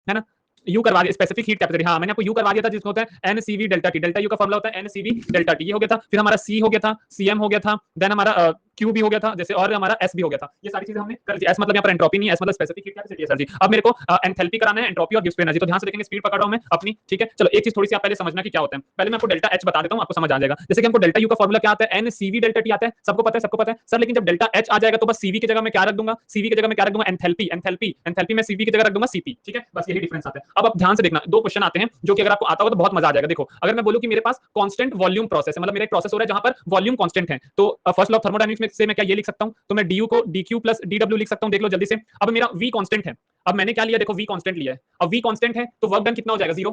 है ना, यू करवा दिया, स्पेसिफिक हीट कैपेसिटी, हाँ मैंने आपको यू करवा दिया था, जिसको होता है NCV delta T, delta U का फॉर्मूला होता है एनसीवी डेल्टा टी, ये हो गया था। फिर हमारा सी हो गया था, सीएम हो गया था, देन हमारा क्यू भी हो गया था जैसे, और हमारा एस भी हो गया था। ये सारी चीजें हमने कर दी। एस मतलब यहाँ पर एंट्रोपी नहीं है, एस मतलब स्पेसिफिक हीट कैपेसिटी है सर जी। अब मेरे को एंथैल्पी कराना है, एंट्रोपी और गिब्स एनर्जी, तो ध्यान से देखेंगे, स्पीड पकड़ रहा हूं मैं अपनी, ठीक है। चलो एक चीज थोड़ी सी आप पहले समझना कि क्या होता है, पहले मैं आपको डेल्टा एच बता देता हूं, आपको समझ आ जाएगा। जैसे कि हमको डेल्टा यू का फॉर्मूला क्या आता है, एनसीवी डेल्टा टी आता है, सबको पता है, सबको पता है सर। लेकिन जब डेल्टा एच आ जाएगा तो बस सीवी की जगह मैं क्या रख दूंगा, सीवी की जगह मैं क्या रख दूंगा, एंथैल्पी, एंथैल्पी, एंथैल्पी में सीवी की जगह रख दूंगा सीपी, ठीक है, बस यही डिफरेंस आता है। अब आप ध्यान से देखना, दो क्वेश्चन आते हैं जो कि अगर आपको आता हो तो बहुत मजा आ जाएगा। देखो, अगर मैं बोलूं कि मेरे पास कांस्टेंट वॉल्यूम प्रोसेस है, मतलब मेरा एक प्रोसेस हो रहा है जहां पर वॉल्यूम कांस्टेंट है, तो फर्स्ट लॉ ऑफ थर्मोडायनामिक्स में से मैं क्या ये लिख सकता हूं, तो मैं du को dq प्लस dw लिख सकता हूं, देख लो जल्दी से। अब मेरा v कांस्टेंट है, अब मैंने क्या लिया, देखो v कांस्टेंट लिया है, अब v कांस्टेंट है तो वर्क डन कितना हो जाएगा, zero,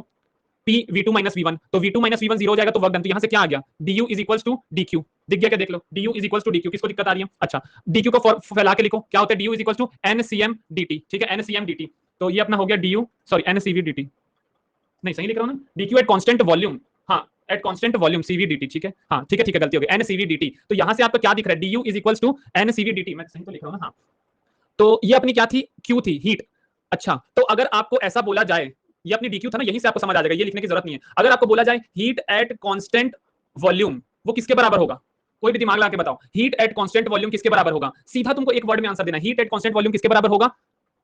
p v2 minus v1, तो v2 माइनस v1 जीरो हो जाएगा, तो वर्क डन, तो यहां से क्या आ गया, du is equals to dq, दिख गया क्या, देख लो, du is equals to dq, किसको दिक्कत आ रही है, अच्छा dq को फैला के लिखो, क्या होता है, du is equals to ncm dt, ठीक है, ncm dt, तो ये अपना हो गया du, सॉरी ncv dt, नहीं सही लिख रहा हूं ना, dq एट कांस्टेंट वॉल्यूम, हाँ at constant volume cv dt, ठीक है, हाँ ठीक है गलती हो गई, ncv dt, तो यहां से आपको क्या दिख रहा है, du is equals to ncv dt, मैं सही तो लिख रहा हूं ना, हाँ। तो ये अपनी क्या थी, क्यू थी, हीट। अच्छा, तो अगर आपको ऐसा बोला जाए, ये अपनी डीक्यू था ना, यहीं से आपको समझ आ जाएगा, ये लिखने की जरूरत नहीं है। अगर आपको बोला जाए हीट एट कांस्टेंट वॉल्यूम, वो किसके बराबर होगा, कोई भी दिमाग लगा के बताओ, हीट एट कांस्टेंट वॉल्यूम किसके बराबर होगा, सीधा तुमको एक वर्ड में आंसर देना, हीट एट कांस्टेंट वॉल्यूम किसके बराबर होगा,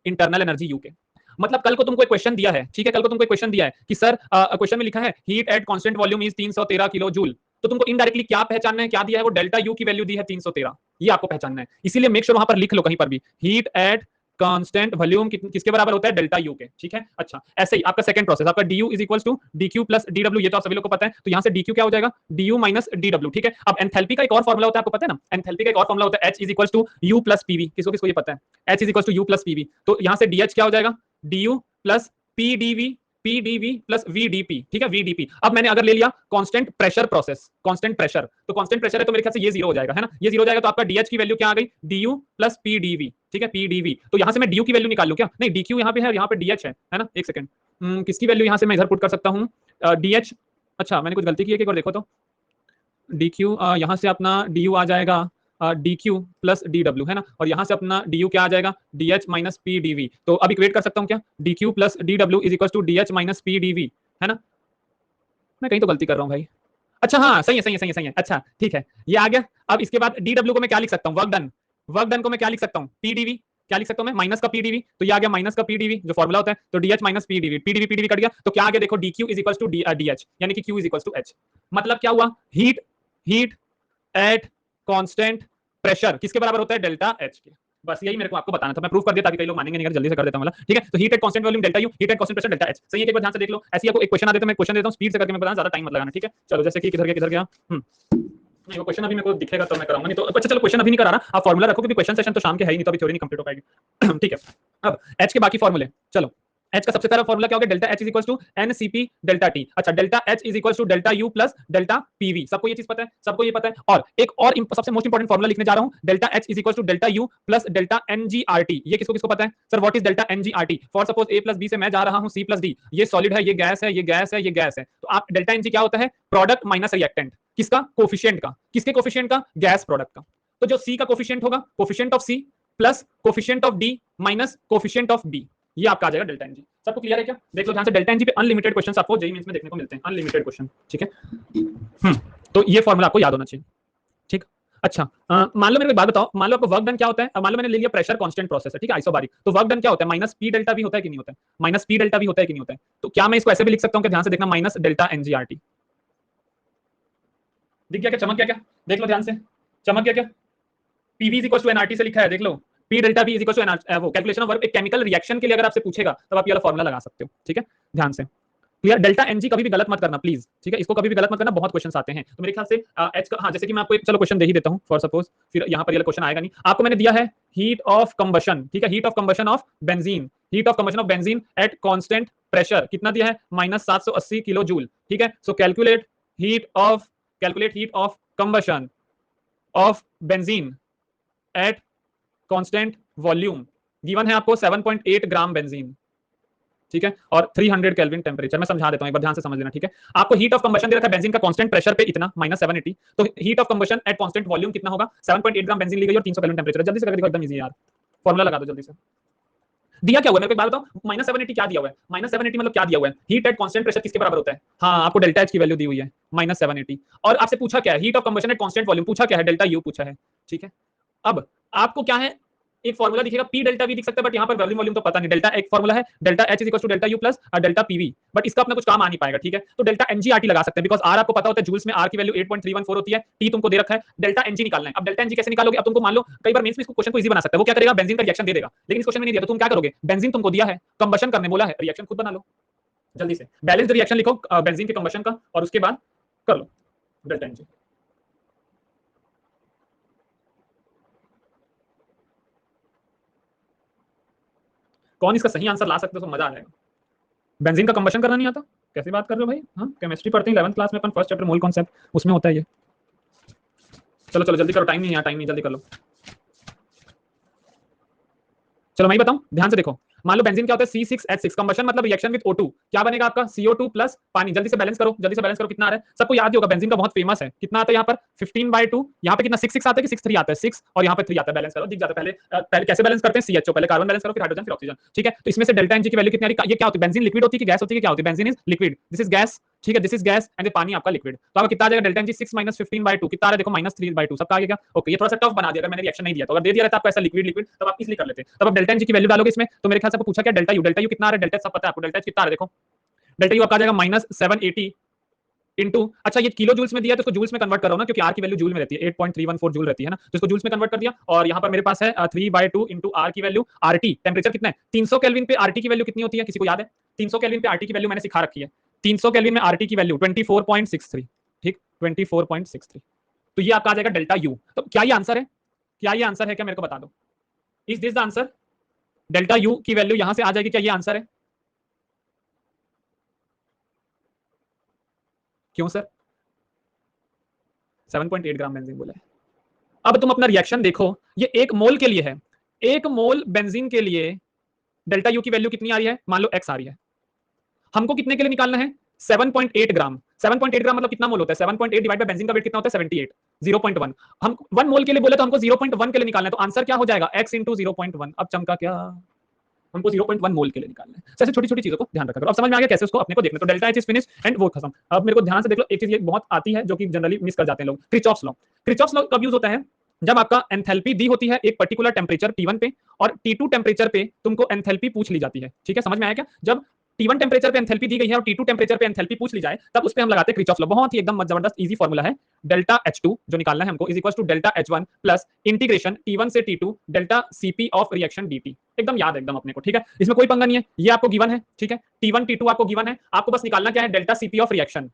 इंटरनल एनर्जी यू के। मतलब कल को तुमको एक क्वेश्चन दिया है, ठीक है, कल को तुमको एक क्वेश्चन दिया है कि सर क्वेश्चन में लिखा है heat at constant volume is 313 kilo joule, तो तुमको इनडायरेक्टली क्या पहचानना है, क्या दिया है, वो डेल्टा यू की वैल्यू दी है 313, ये आपको पहचानना है। इसीलिए मेक श्योर वहां पर लिख लो कहीं पर भी, हीट एट कांस्टेंट वॉल्यूम किसके बराबर होता है, डेल्टा यू के, ठीक है। अच्छा, ऐसे ही आपका सेकंड प्रोसेस, आपका du is equals to dq plus dw, ये तो आप सभी लोग को पता है, तो यहां से dq क्या हो जाएगा, du माइनस dw, ठीक है। अब एंथैल्पी का एक और फॉर्मूला होता है, आपको पता है ना, एंथैल्पी का एक और फॉर्मूला होता है, h is equals to u plus pv, किसको किसको ये पता है, h is equals to u plus pv, तो यहां से dh क्या हो जाएगा, du plus pdv, pdv plus vdp, ठीक है, vdp। अब मैंने अगर ले लिया constant pressure process, constant pressure, तो कांस्टेंट प्रेशर है तो मेरे ख्याल से ये जीरो हो जाएगा, है ना, ये जीरो हो जाएगा, तो आपका dh की वैल्यू क्या आ गई, du प्लस pdv, ठीक है, pdv। तो यहां से मैं du की वैल्यू निकाल लूं क्या, नहीं dq यहां पे है, यहां पे dh है ना, एक सेकंड, किसकी वैल्यू यहां से मैं इधर पुट कर सकता हूं, dh, अच्छा मैंने कुछ गलती की है, एक बार देखो तो, dq यहां से अपना du आ जाएगा dq प्लस dw, है ना, और यहां से अपना du क्या आ जाएगा, dh माइनस pdv, तो अब इक्वेट कर सकता हूं क्या, dq plus dw is equal to dh minus pdv, है ना, मैं कहीं तो गलती कर रहा हूं भाई, अच्छा हाँ सही है सही है सही है सही है, अच्छा ठीक है, ये आ गया। अब इसके बाद dw को मैं क्या लिख सकता हूँ, वर्क डन, वर्क डन को मैं क्या लिख सकता हूँ, pdv, क्या लिख सकता हूँ मैं, माइनस का pdv, तो ये आ गया माइनस का pdv, जो फॉर्मूला होता है, तो dh minus pdv, pdv pdv cut गया, तो क्या आ गया देखो, dq is equal to dh, यानी कि q is equal to h, मतलब क्या हुआ, heat, heat at constant pressure किसके बराबर होता है, डेल्टा एच के। बस यही मेरे को आपको बताना था, मैं प्रूफ कर दिया ताकि कई लोग मानेंगे नहीं, अगर जल्दी से कर देता हूं, ठीक है। तो heat at constant volume delta U, heat at constant pressure delta H, सही है, एक बार ध्यान से देख लो। ऐसे आपको एक क्वेश्चन आ देता है, मैं क्वेश्चन देता हूं, स्पीड से करके मैं बताऊं, ज्यादा टाइम मत लगाना, ठीक है। चलो जैसे कि किधर गया नहीं, वो क्वेश्चन अभी मेरे को दिखेगा तो मैं कराऊंगा, नहीं तो अच्छा चलो क्वेश्चन अभी नहीं करा रहा, आप फॉर्मूला रखो, क्योंकि क्वेश्चन सेशन तो शाम के है ही नहीं, तो अभी थ्योरी नहीं कंप्लीट हो पाएगी, ठीक है। अब एच के बाकी फॉर्मूले, चलो एच का सबसे पहला फॉर्मूला क्या हो गया, delta H is equal to nCp delta T, अच्छा delta H is equal to delta U plus delta PV, सबको ये चीज पता है, सबको ये पता है। और एक और सबसे मोस्ट इंपॉर्टेंट फॉर्मूला लिखने जा रहा हूं, delta H is equal to delta U plus delta NGRT, ये किसको किसको पता है sir, what is delta NGRT, for suppose A plus B से मैं जा रहा हूं सी प्लस डी, ये सॉलिड है, ये गैस है, ये गैस है, ये गैस है, तो आप डेल्टा एनजी क्या होता है, प्रोडक्ट माइनस रिएक्टेंट, किसका, कोफिशिएंट का, किसके कोफिशिएंट का, गैस प्रोडक्ट का। तो जो सी का कोफिशिएंट होगा, coefficient of C plus coefficient of D minus coefficient of B, ये आपका आ जाएगा डेल्टा एनजी। सबको क्लियर है क्या, देख लो ध्यान से, डेल्टा एनजी पे अनलिमिटेड क्वेश्चंस आपको जेईई मेंस में देखने को मिलते हैं, अनलिमिटेड क्वेश्चन, ठीक है। तो ये फॉर्मूला आपको याद होना चाहिए, ठीक। अच्छा मान लो मेरे को एक बात बताओ, मान लो आपको वर्क डन क्या होता है, मान लो मैंने ले लिया प्रेशर कांस्टेंट प्रोसेस है, ठीक है, आइसोबारिक, तो वर्क डन क्या होता है, माइनस पी डेल्टा भी होता है कि नहीं होता है, माइनस पी डेल्टा भी होता है कि नहीं होता है, तो क्या मैं इसको ऐसे भी लिख सकता हूं कि ध्यान से देखना, माइनस डेल्टा एनजीआरटी, दिख गया क्या, चमक गया क्या, देख लो ध्यान से, चमक गया क्या, PV is equal to nRT से लिखा है, देख लो, P delta V is equal to nR, वो कैलकुलेशन ऑफ वर्क, एक केमिकल रिएक्शन के लिए अगर आपसे पूछेगा तब आप ये वाला फॉर्मूला लगा सकते हो, ठीक है, ध्यान से क्लियर। डेल्टा एनजी कभी भी गलत मत करना प्लीज, ठीक है, इसको कभी भी गलत मत करना, बहुत क्वेश्चन आते हैं, तो मेरे ख्याल से एच का, हाँ जैसे कि मैं आपको एक चलो क्वेश्चन दे ही देता हूं फॉर सपोज, फिर यहां पर ये क्वेश्चन आएगा नहीं, आपको मैंने दिया है हीट ऑफ कंबशन, ठीक है, heat of combustion of benzene, heat of combustion of benzene eight constant pressure कितना दिया है, माइनस 780 किलो जूल, ठीक है। सो calculate heat of combustion of benzene at constant volume, given है आपको 7.8 ग्राम बेंजीन, ठीक है, और 300 केल्विन टेंपरेचर, मैं समझा देता हूं, एक बार ध्यान से समझ लेना, ठीक है। आपको हीट ऑफ कंबशन दे रखा है बेंजीन का कांस्टेंट प्रेशर पे इतना माइनस 780, तो heat of combustion at constant volume कितना होगा, 7.8 ग्राम बेंजीन ली गई और 300 केल्विन टेंपरेचर, जल्दी से करके देखो, एकदम इजी यार, फॉर्मूला लगा दो जल्दी से, दिया क्या हुआ है मेरे को एक बात बताओ, -780 क्या दिया हुआ है? -780 मतलब क्या दिया हुआ है? हीट एट कांस्टेंट प्रेशर किसके बराबर होता है? हाँ, आपको डेल्टा एच की वैल्यू दी हुई है -780, और आपसे पूछा क्या है? Heat of combustion at constant volume पूछा क्या है? डेल्टा यू पूछा है, ठीक है। अब आपको क्या है, एक फॉर्मूला दिखेगा, पी डेल्टा वी दिख सकता है, बट यहाँ पर वॉल्यूम वॉल्यूम तो पता नहीं। डेल्टा एक फॉर्मूला है, delta H is equal to delta U plus delta PV, but इसका अपना कुछ काम आ नहीं पाएगा, ठीक है। तो डेल्टा एनजीआरटी लगा सकते हैं, बिकॉज आर आपको पता होता है जूल्स में, आर की वैल्यू 8.314 होती है, टी तुमको दे रखा है, डेल्टा एनजी निकालना है। अब डेल्टा एनजी कैसे निकालोगे? अब तुमको मान लो कई बार मेंस में इसको क्वेश्चन को इजी बना सकता है, वो क्या करेगा, बेंजीन का रिएक्शन दे देगा, लेकिन इस क्वेश्चन में नहीं दिया, तो तुम क्या करोगे, बेंजीन तुमको दिया है, कंबशन करने बोला है, रिएक्शन खुद बना लो जल्दी से, बैलेंस्ड रिएक्शन लिखो बेंजीन के कंबशन का, और उसके बाद कर लो डेल्टा एनजी। कौन इसका सही आंसर ला सकते हो तो मजा आ जाएगा। बेंजीन का कंबशन करना नहीं आता, कैसी बात कर रहे हो भाई? हाँ, केमिस्ट्री पढ़ते हैं 11th क्लास में अपन, फर्स्ट चैप्टर मोल कॉन्सेप्ट, उसमें होता है ये। चलो चलो जल्दी करो, टाइम नहीं है, टाइम नहीं, जल्दी कर लो। चलो मैं ही बताऊं, ध्यान से देखो, मान लो बेंजीन क्या होता है, C6H6, कंबशन मतलब रिएक्शन विद O2, क्या बनेगा आपका CO2 प्लस पानी। जल्दी से बैलेंस करो, जल्दी से बैलेंस करो, कितना आ रहा है? सबको याद ही होगा, बेंजीन का बहुत फेमस है, कितना आता है यहाँ पर 15/2, यहाँ पे कितना 6 आता है कि 6 3 आता है, 6 और यहाँ पे 3 आता है, बैलेंस करो, दिख जाता है। पहले कैसे बैलेंस करते हैं, CHO पहले कार्बन बैलेंस करो, फिर हाइड्रोजन, फिर ऑक्सीजन, ठीक है। तो इसमें से डेल्टा एनजी की वैल्यू कितनी आ रही है? ये क्या होती है, बेंजीन लिक्विड होती है कि गैस होती है, क्या होती है? Benzene is liquid, this is gas, ठीक है, दिस इज गैस एंड पानी आपका लिक्विड। तो आपका कितना आ जाएगा, डेल्टा एनजी 6 - 15/2 कितना आ रहा है, देखो -3/2, सबका आ गया। ओके, ये थोड़ा सा टफ बना दिया, अगर मैंने रिएक्शन नहीं दिया तो, अगर दे दिया रहता आपको ऐसा लिक्विड लिक्विड, तब आप इसलिए कर लेते। तब आप डेल्टा एनजी की वैल्यू डालोगे इसमें, तो मेरे ख्याल से आपको पूछा क्या, डेल्टा यू कितना आ रहा है, डेल्टा सब पता है आपको, डेल्टा कितना आ रहा है, देखो डेल्टा यू आपका आ जाएगा -780 इनटू, अच्छा ये किलो जूल्स में दिया तो इसको जूल्स में कन्वर्ट करो ना, क्योंकि आर की वैल्यू जूल में रहती है, 8.314 जूल रहती है ना, तो इसको जूल्स में कन्वर्ट कर दिया, और यहाँ पर मेरे पास है 3/2 इंटू आर की वैल्यू, आरटी टेम्परेचर कितना है 300 केल्विन पे, आरटी की वैल्यू कितनी होती है, किसी को याद है? 300 केल्विन पे आरटी की वैल्यू मैंने सिखा रखी है, 300 केल्विन में आरटी की वैल्यू 24.63, ठीक 24.63, तो ये आपका आ जाएगा डेल्टा यू। तो क्या ये आंसर है, क्या ये आंसर है, क्या मेरे को बता दो, is this the answer? Delta U की वैल्यू यहां से आ जाएगी, क्या ये आंसर है? क्यों सर? 7.8 ग्राम बेंजीन बोला है। अब तुम अपना रिएक्शन देखो, ये 1 मोल के लिए है, 1 मोल बेंजीन के लिए डेल्टा यू की वैल्यू कितनी आ रही है, मान लो x आ रही है, हमको कितने के लिए निकालना है, 7.8 ग्राम। 7.8 ग्राम मतलब कितना मोल होता है, 7.8 डिवाइड बाय बेंजीन का वेट कितना होता है, 78, 0.1, हम 1 मोल के लिए बोले तो हमको 0.1 के लिए निकालना है, तो आंसर क्या हो जाएगा, x इंटू 0.1। अब चमका क्या, हमको 0.1 मोल के लिए निकालना है। ऐसे छोटी छोटी चीजों को ध्यान रखा करो। अब समझ में आ गया कैसे उसको अपने को देखना, तो delta H is finish and वो खत्म। अब मेरे को ध्यान से देख लो, एक चीज ये बहुत आती है जो कि जनरली मिस कर जाते हैं लोग, क्रिचॉफ्स लॉ। क्रिचॉफ्स लॉ कब यूज होता है, जब आपका एंथैल्पी दी होती है एक पर्टिकुलर टेम्परेचर T1 पे, और T2 टेम्परेचर पे तुमको एंथैल्पी पूछ ली जाती है, ठीक है, समझ में आया क्या? जब T1 टेम्परेचर पे एंथैल्पी दी गई है और T2 टेम्परेचर पे एंथैल्पी पूछ ली जाए, तब उस पे हम लगाते हैं क्रिचॉफ्स लॉ। बहुत ही एकदम जबरदस्त इजी फॉर्मूला है, डेल्टा H2 जो निकालना है हमको is equal to delta H1 plus integration T1 से T2 delta Cp of reaction dt। एकदम याद है एकदम अपने को, ठीक है, इसमें कोई पंगा नहीं है, ये आपको गिवन है, ठीक है, T1 T2 आपको गिवन है, आपको बस निकालना क्या है, delta Cp of reaction,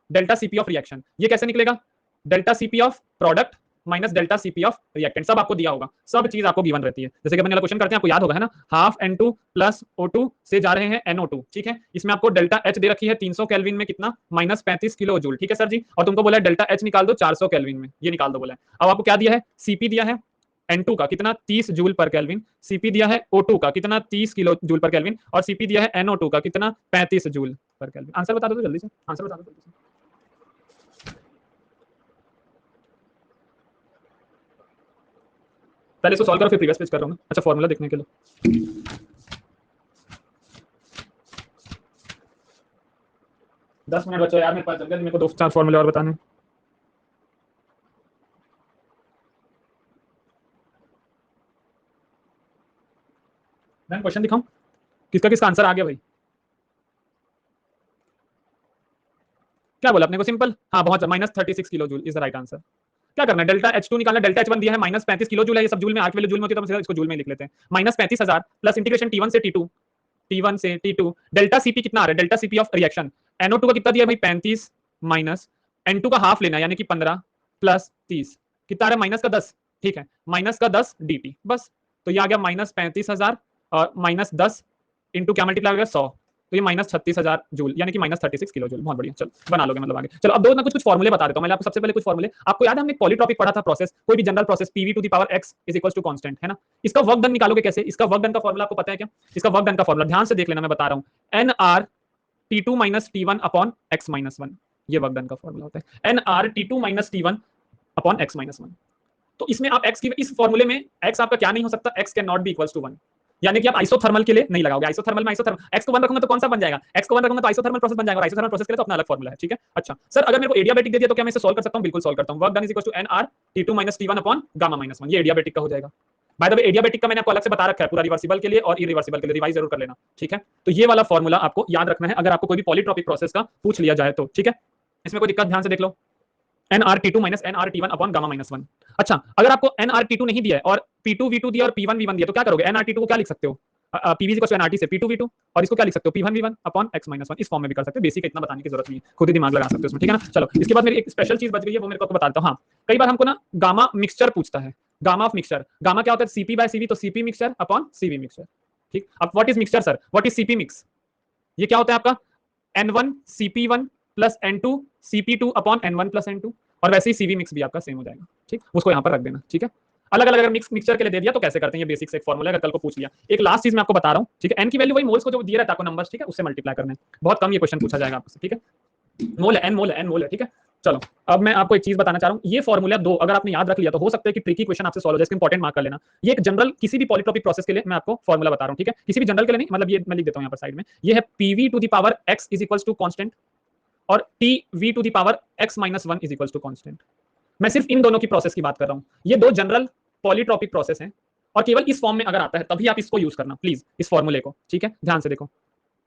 delta Cp of reaction. ये कैसे निकलेगा, delta Cp of product minus delta Cp of reactant, सब आपको दिया होगा, सब चीज आपको गिवन रहती है। जैसे कि अपन क्वेश्चन करते हैं, आपको याद होगा है ना, हाफ N2 प्लस O2 से जा रहे हैं NO2, ठीक है, इसमें आपको डेल्टा H दे रखी है 300 केल्विन में कितना, -35 किलो जूल, ठीक है सर जी, और तुमको बोला है डेल्टा H निकाल दो 400 केल्विन में, ये निकाल दो बोला है। अब आपको क्या दिया है, Cp दिया है N2 का कितना 30 जूल पर केल्विन, Cp दिया है O2 का कितना 30 किलो जूल पर केल्विन, और Cp दिया है NO2 का कितना 35 जूल पर केल्विन। आंसर बता दो तो जल्दी से, आंसर बता दो जल्दी से। पहले इसको सॉल्व करो, फिर प्रीवियस पेज कर रहा हूँ। अच्छा, फॉर्मूला देखने के लिए 10 मिनट बच्चों यार, मेरे पास जल्दी, मेरे को 2-4 फॉर्मूले और बताने। देन क्वेश्चन दिखाऊं, किसका किसका आंसर आ गया भाई, क्या बोला अपने को, सिंपल, हाँ बहुत, -36 kilo joule is the right answer. क्या करना है, डेल्टा H2 निकालना, डेल्टा H1 दिया है -35 किलो जूल है, ये सब जूल में, आर की वैल्यू जूल में होती है, तो हम इसको जूल में लिख लेते हैं, -35,000 प्लस इंटीग्रेशन T1 से T2, T1 से T2 डेल्टा Cp कितना आ रहा है, delta Cp of reaction, NO2 का कितना दिया भाई 35 माइनस N2 का हाफ लेना है यानी कि 15 प्लस 30 कितना आ रहा है, -10, ठीक है, -10 dt, बस। तो ये आ गया -35,000 और -10 इंटू क्या मल्टीप्लाई हो गया 100, तो ये -36,000 जूल यानी कि -36 किलो जूल। बहुत बढ़िया, चलो बना लोगे मतलब आगे। चलो अब दो ना कुछ फॉर्मूले बता देता हूं मैं आपको। सबसे पहले कुछ फॉर्मूले आपको याद है, हमने पॉलीट्रॉपिक पढ़ा था प्रोसेस, कोई भी general process PV to the power x is equal to constant, है ना। इसका वर्क डन निकालोगे कैसे, इसका वर्क डन का फॉर्मूला आपको पता है क्या, इसका वर्क डन का फॉर्मूला ध्यान से देख लेना, मैं बता रहा हूं, nr t2 t1 upon x - 1, ये वर्क डन का फॉर्मूला होता है, nr t2 t1 upon x - 1। तो इसमें आप x की, इस फॉर्मूले में x आपका क्या नहीं हो सकता, x can not be equals to 1, यानी कि आप आइसोथर्मल के लिए नहीं लगाओगे, आइसोथर्मल में आइसोथर्मल एक्स को 1 रखूंगा तो कौन सा बन जाएगा, एक्स को 1 रखूंगा तो आइसोथर्मल प्रोसेस बन जाएगा, और आइसोथर्मल प्रोसेस के लिए तो अपना अलग फार्मूला है, ठीक है। अच्छा सर, अगर मेरे को एडियाबेटिक दे दिया तो क्या मैं इसे सॉल्व कर सकता हूं? बिल्कुल सॉल्व करता हूं। Work done is equal to nr t2 - t1 upon gamma -1, ये एडियाबेटिक का हो जाएगा। बाय द वे एडियाबेटिक का मैंने आपको अलग से बता रखा है पूरा, रिवर्सिबल के लिए और इरिवर्सिबल के लिए, रिवाइज जरूर कर लेना, ठीक है। तो ये वाला फार्मूला आपको याद रखना है अगर आपको कोई भी पॉलीट्रॉपिक प्रोसेस का पूछ लिया जाए तो, ठीक है। इसमें कोई दिक्कत ध्यान से देख लो, nrt2 - nrt1 अपॉन गामा -1। अच्छा अगर आपको nrt2 नहीं दिया है और p2 v2 दिया और p1 v1 दिया तो क्या करोगे? nrt2 को क्या लिख सकते हो? pv इक्वल टू nrt से p2 v2, और इसको क्या लिख सकते हो? p1 v1 अपॉन x -1, इस फॉर्म में भी कर सकते हो। बेसिक इतना बताने की जरूरत नहीं है, खुद ही दिमाग लगा सकते हो इसमें, ठीक है ना। चलो इसके बाद मेरी एक स्पेशल चीज बच गई है, वो मेरे को बताता हूं। हाँ, कई बार हमको ना गामा मिक्सचर पूछता है, गामा ऑफ मिक्सचर। गामा क्या होता है? cp/cv, तो cp mixture upon cv mixture, ठीक। अब what is mixture sir? What is cp mix? ये क्या होता है आपका? n1 cp1 plus n2 cp2 upon n1 plus n2, और वैसे ही सीवी मिक्स भी आपका सेम हो जाएगा, ठीक। उसको यहाँ पर रख देना, ठीक है। अलग अलग अगर मिक्सचर के लिए दे दिया तो कैसे करते हैं, ये बेसिक से एक फॉर्मूला, अगर कल को पूछ लिया। एक लास्ट चीज मैं आपको बता रहा हूँ, ठीक है। एन की वैल्यू वही मोल्स को जो दिया रहता है आपको नंबर्स, ठीक है, उससे मल्टीप्लाई करना है। बहुत कम ये क्वेश्चन पूछा जाएगा आपसे, ठीक है। मोल है, एन मोल है, एन मोल है, ठीक है। चलो अब मैं आपको एक चीज बताना चाह रहा हूँ, ये फॉर्मूला दो अगर आपने याद रख लिया तो हो सकता है कि ट्रिकी क्वेश्चन आपसे सॉल्व हो जाए, इसका इंपॉर्टेंट मार्क कर लेना। ये एक जनरल किसी भी पॉलीट्रॉपिक प्रोसेस के लिए मैं आपको फॉर्मूला बता रहा हूँ, ठीक है। किसी भी जनरल के लिए नहीं, मतलब ये मैं लिख देता हूँ यहाँ पर साइड में, ये है pv to the power x is equals to constant और tv to the power x - 1 is equals to constant. मैं सिर्फ इन दोनों की प्रोसेस की बात कर रहा हूं। ये दो जनरल पॉलीट्रॉपिक प्रोसेस हैं और केवल इस फॉर्म में अगर आता है तभी आप इसको यूज करना, प्लीज इस फॉर्मूले को, ठीक है। ध्यान से देखो,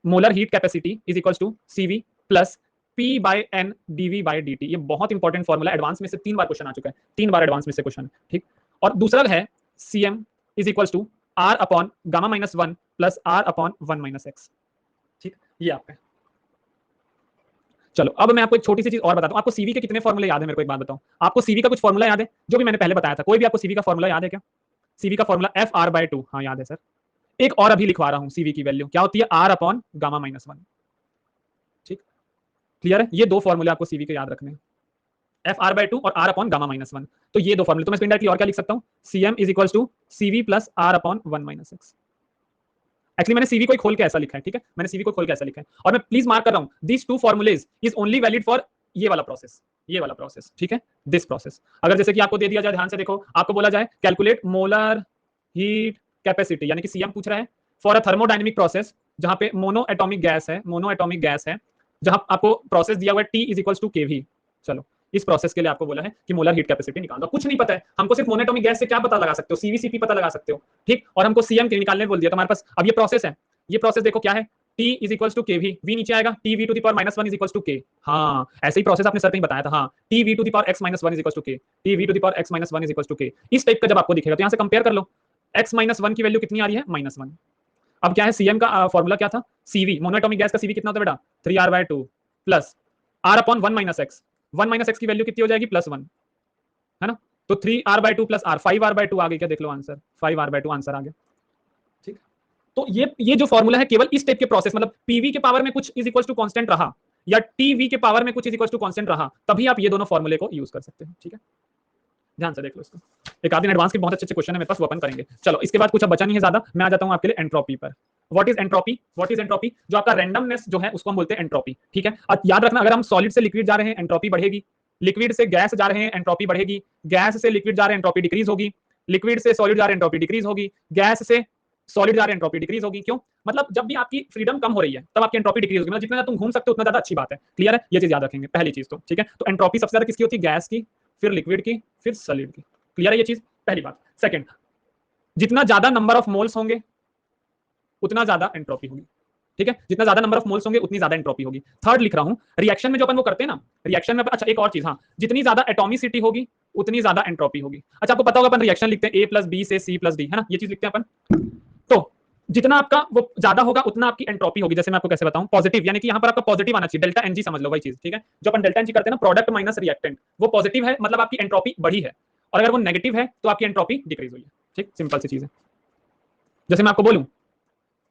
molar heat capacity is equal to CV plus P by N DV by dt। ये बहुत इंपॉर्टेंट फॉर्मूला, एडवांस में से 3 बार क्वेश्चन आ चुका है, 3 बार एडवांस में से क्वेश्चन, ठीक। और दूसरा है Cm is equal to r upon gamma -1 plus r upon 1 - x, ठीक। ये आपका है। चलो अब मैं आपको एक छोटी सी चीज और बताता हूं। आपको सीवी के कितने फॉर्मूले याद है? मेरे को एक बात बताओ, आपको सीवी का कुछ फॉर्मूला याद है जो भी मैंने पहले बताया था? कोई भी आपको सीवी का फॉर्मूला याद है क्या? सीवी का फॉर्मूला FR/2, हाँ याद है सर। एक और अभी लिखवा रहा हूं, सीवी की वैल्यू क्या होती है? R अपॉन गामा -1, ठीक। क्लियर है? ये दो फॉर्मूले आपको सीवी के याद रखने हैं, FR/2 और R अपॉन गामा -1। तो ये दो फॉर्मूले, तो मैं इंडायरेक्टली और क्या लिख सकता हूं? CM is equal to CV plus R upon 1 - x। Actually मैंने सीवी को खोल के ऐसा लिखा है, ठीक है। मैंने सीवी को खोल के ऐसा लिखा है, और मैं प्लीज मार्क कर रहा हूं, this two formulae is only valid for ये वाला प्रोसेस, ये वाला प्रोसेस, ठीक है। दिस प्रोसेस अगर जैसे कि आपको दे दिया जाए, ध्यान से देखो, आपको बोला जाए कैलकुलेट मोलर हीट कैपेसिटी, यानी कि सीएम पूछ रहा है फॉर अ थर्मोडायनेमिक प्रोसेस जहां पे मोनो एटॉमिक गैस है, मोनो एटॉमिक गैस है, जहां आपको प्रोसेस दिया हुआ है T इज इक्वल टू केवी। चलो इस प्रोसेस के लिए आपको बोला है कि मोलर हीट कैपेसिटी निकालना, कुछ नहीं पता है हमको, सिर्फ मोनोएटॉमिक गैस से क्या पता लगा सकते हो? सीवीसीपी पता लगा सकते हो, ठीक। और हमको सीएम के निकालने बोल दिया, तो हमारे पास अब ये प्रोसेस है, ये प्रोसेस देखो क्या है, T is equal to K V नीचे आएगा, T V to the power -1 is equal to K. हाँ ऐसे ही प्रोसेस आपने सर कहीं बताया था, हाँ T V to the power x - 1 is equal to K, T V to the power x - 1 is equal to K. इस type का जब आपको दिखेगा तो यहाँ से कंपेयर कर लो, x - 1 की वैल्यू कितनी आ रही है? -1। अब क्या है सीएम का फॉर्मूला क्या था? सीवी, मोनोएटॉमिक गैस का सीवी कितना होता है बेटा? 3r/2 plus r upon 1 - x। 1 - x की वैल्यू कितनी हो जाएगी? +1, है ना। तो 3r/2 प्लस r, 5r/2 आ गई क्या? देख लो आंसर, 5r/2 आंसर आ गया, ठीक। तो ये जो फॉर्मूला है केवल इस टाइप के प्रोसेस, मतलब पीवी के पावर में कुछ इज इक्वल टू कांस्टेंट रहा या टीवी के पावर में कुछ इज इक्वल टू कांस्टेंट रहा, तभी आप ये दोनों फॉर्मूले को यूज कर सकते हैं, ठीक है। ध्यान से देख लो इसको, एक आध दिन एडवांस के बहुत अच्छे क्वेश्चन है मेरे पास, वो अपन करेंगे। चलो इसके बाद कुछ अब बचा नहीं है ज्यादा, मैं आ जाता हूं आपके लिए एंट्रोपी पर। What is entropy? What is entropy? जो आपका रैंडमनेस जो है उसको हम बोलते हैं एंट्रोपी, ठीक है। और याद रखना, अगर हम सॉलिड से लिक्विड जा रहे हैं एंट्रोपी बढ़ेगी, लिक्विड से गैस जा रहे हैं एंट्रोपी बढ़ेगी, गैस से लिक्विड जा रहे हैं एंट्रोपी डिक्रीज होगी, लिक्विड से सॉलिड जा रहे हैं एंट्रोपी डिक्रीज होगी, गैस से सॉलिड जा रहे हैं एंट्रोपी डिक्रीज होगी। क्यों? मतलब जब भी आपकी फ्रीडम कम हो रही है तब आपकी एंट्रोपी डिक्रीज होगी, मतलब जितना तुम घूम सकते हो उतना ज्यादा अच्छी बात है। क्लियर है? ये चीज याद रखेंगे पहली चीज तो, ठीक है। तो एंट्रोपी सबसे ज्यादा किसकी होती है? गैस की, फिर लिक्विड की, फिर सॉलिड की। क्लियर है ये चीज? पहली बात। सेकंड, जितना ज्यादा नंबर ऑफ मोल्स होंगे उतना ज्यादा एंट्रोपी होगी, ठीक है। जितना ज्यादा नंबर ऑफ मोल्स होंगे उतनी ज्यादा एंट्रोपी होगी। थर्ड लिख रहा हूं, रिएक्शन में जो अपन वो करते हैं ना, रिएक्शन में अच्छा एक और चीज, हाँ जितनी ज्यादा एटॉमिसिटी होगी उतनी ज्यादा एंट्रोपी होगी। अच्छा आपको पता होगा अपन रिएक्शन लिखते हैं A + B से C + D, है ना, ये चीज लिखते हैं अपन। तो जितना आपका वो ज्यादा होगा उतना आपकी एंट्रोपी होगी। जैसे मैं आपको कैसे बताऊं, पॉजिटिव, यानी कि यहाँ पर आपका पॉजिटिव आना चाहिए, डेल्टा एनजी समझ लो, वही चीज, ठीक है। जो अपन डेल्टा एनजी करते हैं ना, प्रोडक्ट माइनस रिएक्टेंट, वो पॉजिटिव है मतलब आपकी एंट्रोपी बढ़ी है, और अगर वो नेगेटिव है तो आपकी एंट्रोपी डिक्रीज हुई है, ठीक। सिंपल सी चीज है। जैसे मैं आपको बोलूं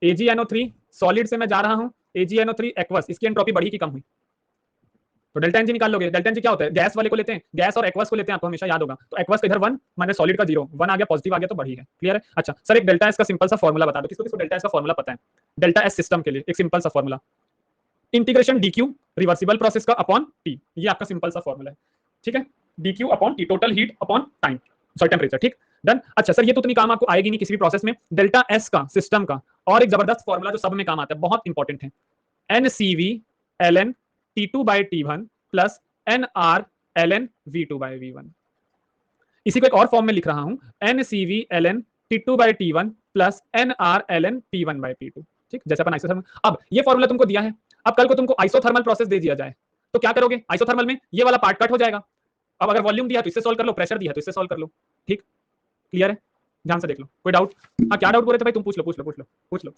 AgNO3 सॉलिड से मैं जा रहा हूं AgNO3 एक्वस, इसकी एंट्रोपी बढ़ी कि कम हुई? तो डेल्टा एनजी निकाल लोगे। डेल्टा एनजी क्या होता है? गैस वाले को लेते हैं, गैस और एक्वस को लेते हैं, आपको हमेशा याद होगा। तो एक्वस का इधर 1 माने सॉलिड का 0, 1 आ गया, पॉजिटिव आ गया तो बढ़ी है। क्लियर है? अच्छा सर एक डेल्टा एस का सिंपल सा फॉर्मूला बता दो, किसको किसको डेल्टा एस का फॉर्मूला पता है? डेल्टा एस सिस्टम के लिए एक सिंपल सा formula, integration dq reversible process का अपॉन t, ये आपका सिंपल सा फॉर्मूला है, ठीक है। dq upon t, total heat upon time. Sorry temperature, ठीक, डन। अच्छा सर ये तो उतनी काम आपको आएगी नहीं किसी भी प्रोसेस में। डेल्टा एस का सिस्टम का और एक जबरदस्त फॉर्मूला जो सब में काम आता है, बहुत इंपॉर्टेंट है, NCV ln T2/T1 plus NR ln V2/V1। इसी को एक और फॉर्म में लिख रहा हूं, NCV ln T2/T1 plus NR ln P1/P2, ठीक, जैसे अपन आइसोथर्मल। अब ये फॉर्मूला तुमको दिया है, अब कल को तुमको आइसोथर्मल प्रोसेस दे दिया जाए तो क्या करोगे? आइसोथर्मल में ये वाला पार्ट कट हो जाएगा। अब अगर वॉल्यूम दिया तो इससे सॉल्व कर लो, प्रेशर दिया तो इससे सॉल्व कर लो, ठीक, क्लियर है? ध्यान से देख लो, कोई डाउट? हाँ क्या डाउट बोल रहे थे भाई? तुम पूछ लो पूछ लो पूछ लो पूछ लो।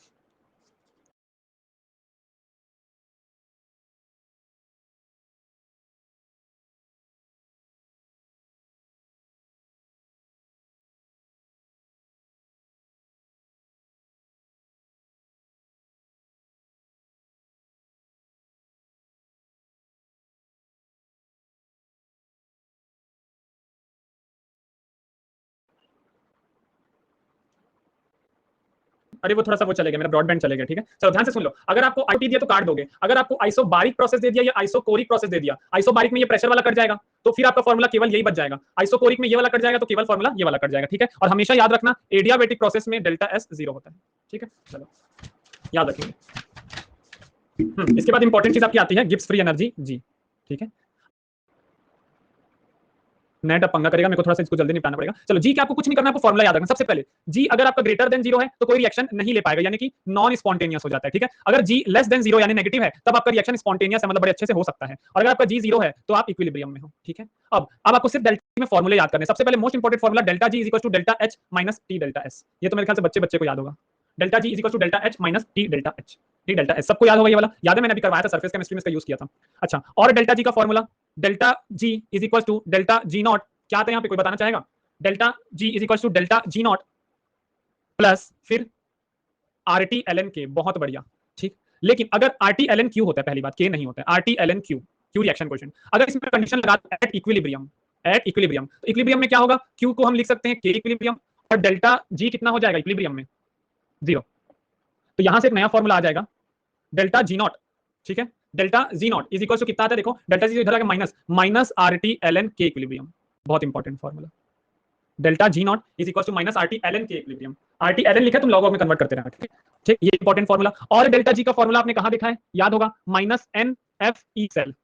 अरे वो थोड़ा सा वो चलेगा, मेरा ब्रॉडबैंड चलेगा, ठीक है। चलो ध्यान से सुन लो, अगर आपको आईटी दिया तो काट दोगे, अगर आपको आइसोबारिक प्रोसेस दे दिया या आइसोकोरिक प्रोसेस दे दिया, आइसोबारिक में ये प्रेशर वाला कट जाएगा तो फिर आपका फॉर्मूला केवल यही बच जाएगा, आइसोकोरिक में ये वाला कट जाएगा तो केवल फॉर्मूला ये वाला कट जाएगा, ठीक है। और हमेशा याद रखना एडियाबेटिक प्रोसेस में डेल्टा एस 0 होता है, ठीक है, चलो याद रखेंगे। इसके बाद इंपॉर्टेंट चीज आपकी आती है गिब्स फ्री एनर्जी जी, ठीक है। नेट अब पंगा करेगा, मेरे को थोड़ा सा इसको जल्दी निपटाना पड़ेगा। चलो जी, क्या आपको कुछ नहीं करना, आपको फॉर्मूला याद रखना। सबसे पहले जी अगर आपका ग्रेटर देन 0 है तो कोई रिएक्शन नहीं ले पाएगा, यानी कि नॉन स्पॉन्टेनियस हो जाता है, ठीक है। अगर जी लेस देन 0 यानी नेगेटिव है तब आपका रिएक्शन स्पॉन्टेनियस है, मतलब बड़े अच्छे से हो सकता है। और अगर आपका जी 0 है तो आप इक्विलिब्रियम में हो, ठीक है। अब आपको सिर्फ डेल्टा में फॉर्मूले याद करने। सबसे पहले most important formula delta G is equal to delta H minus T delta S. ये तो मेरे ख्याल से बच्चे बच्चे को याद होगा। Delta G is equal to delta H minus T delta H, T delta S सबको याद होगा, ये वाला याद है, मैंने अभी करवाया था सरफेस केमिस्ट्री में इसका यूज किया था। अच्छा, और डेल्टा जी का formula delta G is equal to delta G naught, क्या था यहाँ पे कोई बताना चाहेगा? Delta G is equal to delta G naught plus फिर आरटी एल एन के, बहुत बढ़िया, ठीक। लेकिन अगर आरटी एल एन क्यू होता है, पहली बात के नहीं होता है, RT L N Q, Q reaction question, अगर इसमें कंडीशन लगा एट इक्विलिब्रियम, एट इक्विलिब्रियम, तो इक्विलिब्रियम में क्या होगा? क्यू को हम लिख सकते हैं के इक्विलिब्रियम और डेल्टा जी कितना हो जाएगा इक्विलिब्रियम में? 0। तो यहां से एक नया फॉर्मूला आ जाएगा डेल्टा जी नॉट, ठीक है। Delta G naught is equal to कितना आता है देखो, डेल्टा जी इधर आ गया minus, minus RT L N K equilibrium, बहुत important formula. Delta G naught is equal to minus RT L N K equilibrium, RT L N लिखा तुम लॉग में कन्वर्ट करते रहना, ठीक है, ठीक, ये इंपॉर्टेंट फॉर्मूला। और डेल्टा जी का फॉर्मूला आपने कहां देखा है? याद होगा, minus N F E cell,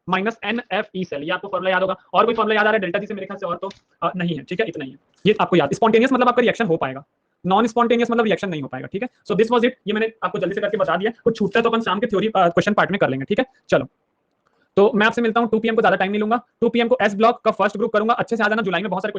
minus N F E cell, ये आपको फॉर्मूला याद होगा। और कोई फॉर्मूला याद आ रहा है डेल्टा जी से? मेरे ख्याल से और तो नहीं है, ठीक है, इतना ही है, ये आपको याद। स्पॉन्टेनियस मतलब आपका रिएक्शन हो पाएगा, नॉन स्पॉन्टेनियस मतलब रिएक्शन नहीं हो पाएगा, ठीक है। सो दिस वाज इट, ये मैंने आपको जल्दी से करके बता दिया, कुछ छूटता है तो अपन शाम के थ्योरी क्वेश्चन पार्ट में कर लेंगे, ठीक है। चलो तो मैं आपसे मिलता हूं 2 PM को, ज्यादा टाइम नहीं लूंगा। 2 PM को एस ब्लॉक का फर्स्ट ग्रुप करूंगा, अच्छे से आ जाना, जुलाई में बहुत सारे